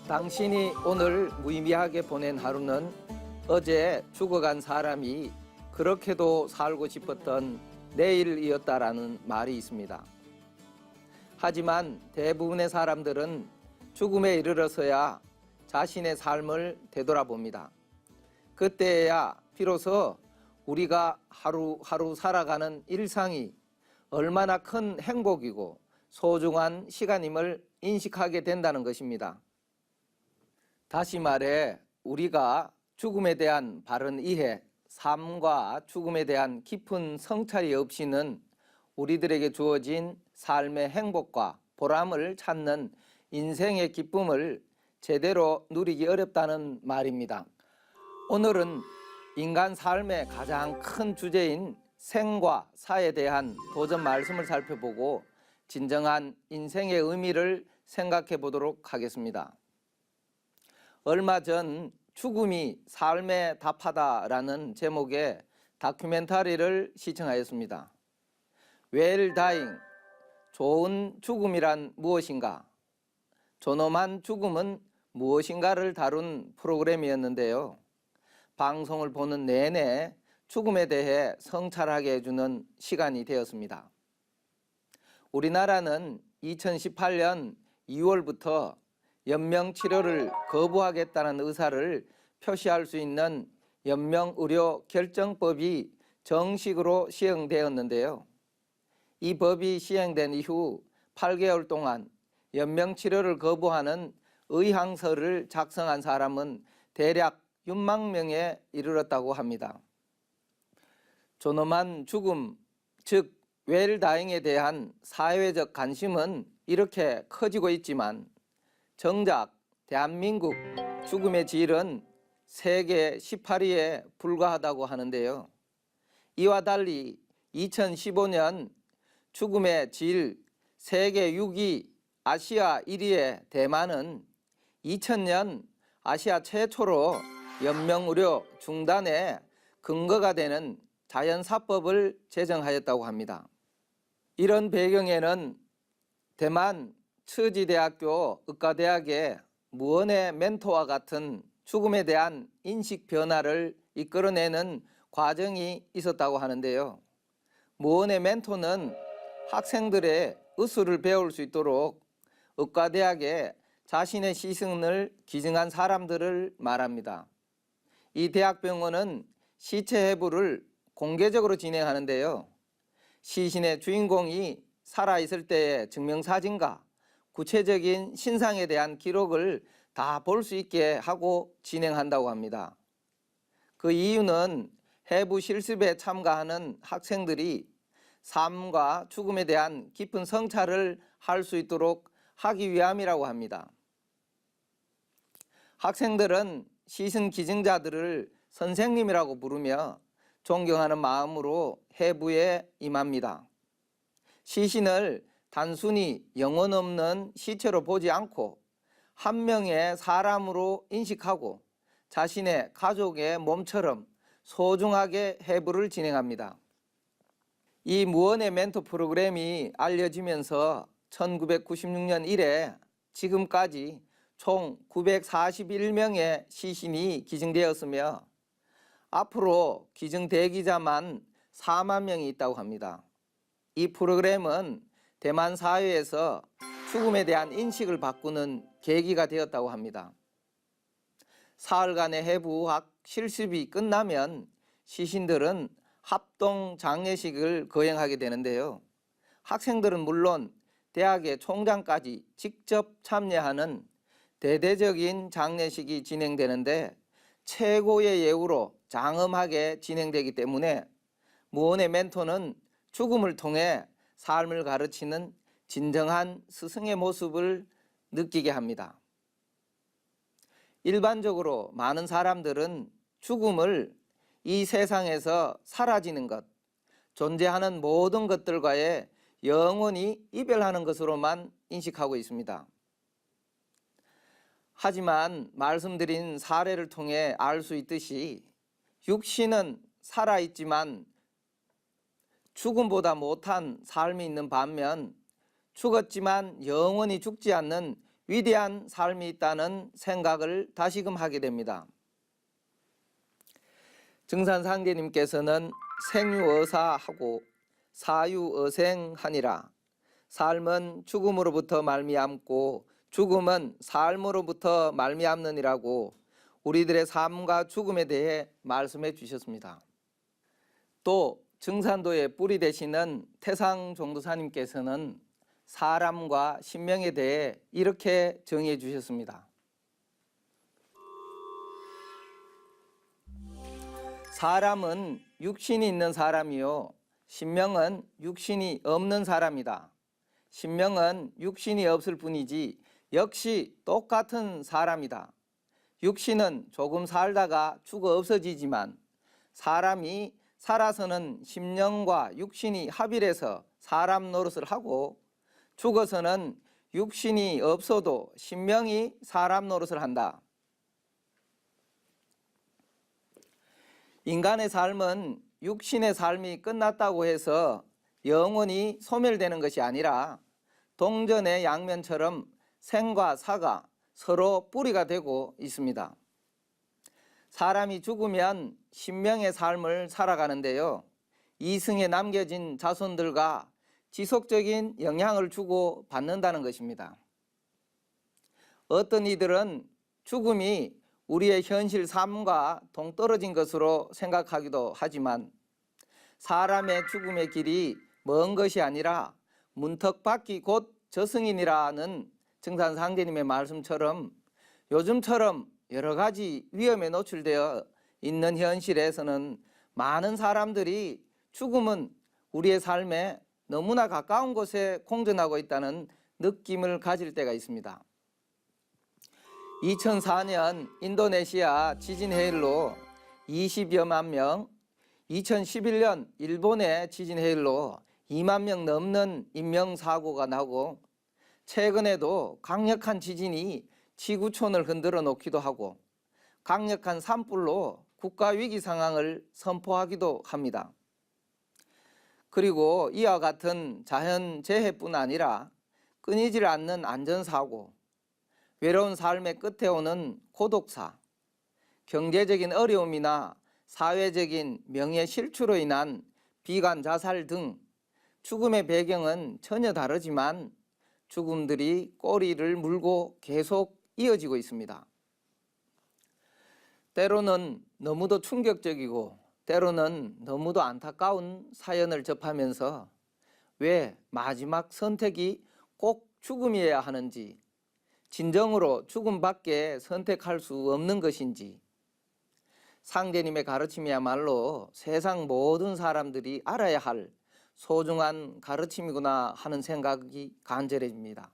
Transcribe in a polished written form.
당신이 오늘 무의미하게 보낸 하루는 어제 죽어간 사람이 그렇게도 살고 싶었던 내일이었다라는 말이 있습니다. 하지만 대부분의 사람들은 죽음에 이르러서야 자신의 삶을 되돌아봅니다. 그때야 비로소 우리가 하루하루 살아가는 일상이 얼마나 큰 행복이고 소중한 시간임을 인식하게 된다는 것입니다. 다시 말해 우리가 죽음에 대한 바른 이해, 삶과 죽음에 대한 깊은 성찰이 없이는 우리들에게 주어진 삶의 행복과 보람을 찾는 인생의 기쁨을 제대로 누리기 어렵다는 말입니다. 오늘은 인간 삶의 가장 큰 주제인 생과 사에 대한 도전 말씀을 살펴보고 진정한 인생의 의미를 생각해 보도록 하겠습니다. 얼마 전 죽음이 삶의 답하다라는 제목의 다큐멘터리를 시청하였습니다. Well Dying, 좋은 죽음이란 무엇인가? 존엄한 죽음은 무엇인가를 다룬 프로그램이었는데요. 방송을 보는 내내 죽음에 대해 성찰하게 해주는 시간이 되었습니다. 우리나라는 2018년 2월부터 연명치료를 거부하겠다는 의사를 표시할 수 있는 연명의료 결정법이 정식으로 시행되었는데요. 이 법이 시행된 이후 8개월 동안 연명치료를 거부하는 의향서를 작성한 사람은 대략 6만 명에 이르렀다고 합니다. 존엄한 죽음, 즉 웰다잉에 대한 사회적 관심은 이렇게 커지고 있지만 정작 대한민국 죽음의 질은 세계 18위에 불과하다고 하는데요. 이와 달리 2015년 죽음의 질 세계 6위 아시아 1위의 대만은 2000년 아시아 최초로 연명의료 중단의 근거가 되는 자연사법을 제정하였다고 합니다. 이런 배경에는 대만 처지대학교 의과대학의 무언의 멘토와 같은 죽음에 대한 인식 변화를 이끌어내는 과정이 있었다고 하는데요. 무언의 멘토는 학생들의 의술을 배울 수 있도록 의과대학에 자신의 시승을 기증한 사람들을 말합니다. 이 대학병원은 시체 해부를 공개적으로 진행하는데요. 시신의 주인공이 살아있을 때의 증명사진과 구체적인 신상에 대한 기록을 다 볼 수 있게 하고 진행한다고 합니다. 그 이유는 해부 실습에 참가하는 학생들이 삶과 죽음에 대한 깊은 성찰을 할 수 있도록 하기 위함이라고 합니다. 학생들은 시승 기증자들을 선생님이라고 부르며 존경하는 마음으로 해부에 임합니다. 시신을 단순히 영혼 없는 시체로 보지 않고 한 명의 사람으로 인식하고 자신의 가족의 몸처럼 소중하게 해부를 진행합니다. 이 무언의 멘토 프로그램이 알려지면서 1996년 이래 지금까지 총 941명의 시신이 기증되었으며 앞으로 기증 대기자만 4만 명이 있다고 합니다. 이 프로그램은 대만 사회에서 죽음에 대한 인식을 바꾸는 계기가 되었다고 합니다. 사흘간의 해부학 실습이 끝나면 시신들은 합동 장례식을 거행하게 되는데요. 학생들은 물론 대학의 총장까지 직접 참여하는 대대적인 장례식이 진행되는데 최고의 예우로 장엄하게 진행되기 때문에 무언의 멘토는 죽음을 통해 삶을 가르치는 진정한 스승의 모습을 느끼게 합니다. 일반적으로 많은 사람들은 죽음을 이 세상에서 사라지는 것, 존재하는 모든 것들과의 영원히 이별하는 것으로만 인식하고 있습니다. 하지만 말씀드린 사례를 통해 알 수 있듯이 육신은 살아있지만 죽음보다 못한 삶이 있는 반면 죽었지만 영원히 죽지 않는 위대한 삶이 있다는 생각을 다시금 하게 됩니다. 증산상제님께서는 생유어사하고 사유어생하니라. 삶은 죽음으로부터 말미암고 죽음은 삶으로부터 말미암느니라고 우리들의 삶과 죽음에 대해 말씀해 주셨습니다. 또 증산도의 뿌리 되시는 태상종도사님께서는 사람과 신명에 대해 이렇게 정의해 주셨습니다. 사람은 육신이 있는 사람이요 신명은 육신이 없는 사람이다. 신명은 육신이 없을 뿐이지 역시 똑같은 사람이다. 육신은 조금 살다가 죽어 없어지지만 사람이 살아서는 심령과 육신이 합일해서 사람 노릇을 하고 죽어서는 육신이 없어도 신명이 사람 노릇을 한다. 인간의 삶은 육신의 삶이 끝났다고 해서 영원히 소멸되는 것이 아니라 동전의 양면처럼 생과 사가 서로 뿌리가 되고 있습니다. 사람이 죽으면 신명의 삶을 살아가는데요. 이승에 남겨진 자손들과 지속적인 영향을 주고 받는다는 것입니다. 어떤 이들은 죽음이 우리의 현실 삶과 동떨어진 것으로 생각하기도 하지만 사람의 죽음의 길이 먼 것이 아니라 문턱밖이 곧 저승이니라는 증산상제님의 말씀처럼 요즘처럼 여러 가지 위험에 노출되어 있는 현실에서는 많은 사람들이 죽음은 우리의 삶에 너무나 가까운 곳에 공존하고 있다는 느낌을 가질 때가 있습니다. 2004년 인도네시아 지진 해일로 20여만 명, 2011년 일본의 지진 해일로 2만 명 넘는 인명사고가 나고 최근에도 강력한 지진이 지구촌을 흔들어 놓기도 하고 강력한 산불로 국가위기 상황을 선포하기도 합니다. 그리고 이와 같은 자연재해뿐 아니라 끊이질 않는 안전사고, 외로운 삶의 끝에 오는 고독사, 경제적인 어려움이나 사회적인 명예실추로 인한 비관 자살 등 죽음의 배경은 전혀 다르지만 죽음들이 꼬리를 물고 계속 이어지고 있습니다. 때로는 너무도 충격적이고 때로는 너무도 안타까운 사연을 접하면서 왜 마지막 선택이 꼭 죽음이어야 하는지, 진정으로 죽음밖에 선택할 수 없는 것인지, 상제님의 가르침이야말로 세상 모든 사람들이 알아야 할 소중한 가르침이구나 하는 생각이 간절해집니다.